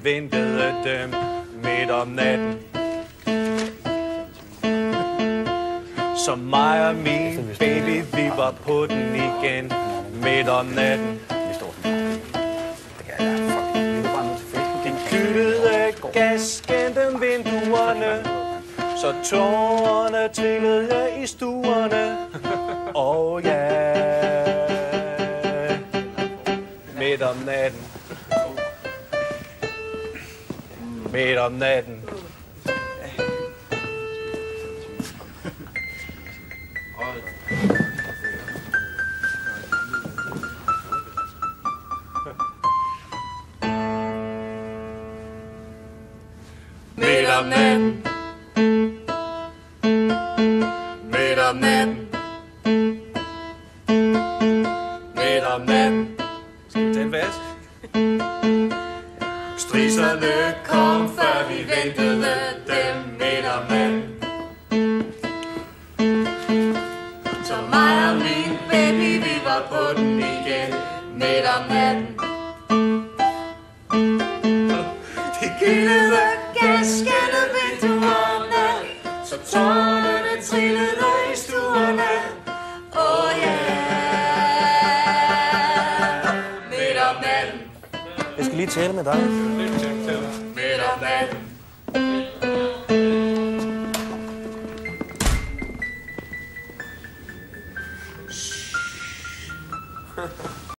ventede dem midt om natten. Så mig og min baby, vi var på den igen midt om natten. De kyttede gas gennem vinduerne, så tårerne trillede i stuerne. Oh yeah, midt om natten. Midt om natten. Midt om natten. Midt om natten. Midt om natten. Skal vi tage en vers? Strisserne kom, før vi ventede dem midt om natten. Så mig og min baby, vi var på den igen midt om natten. De gyldede gas gennem vinduerne, så tårerne trillede i stuerne. Oh yeah, midt om natten. Jeg skal lige tale med dig. Midt om natten.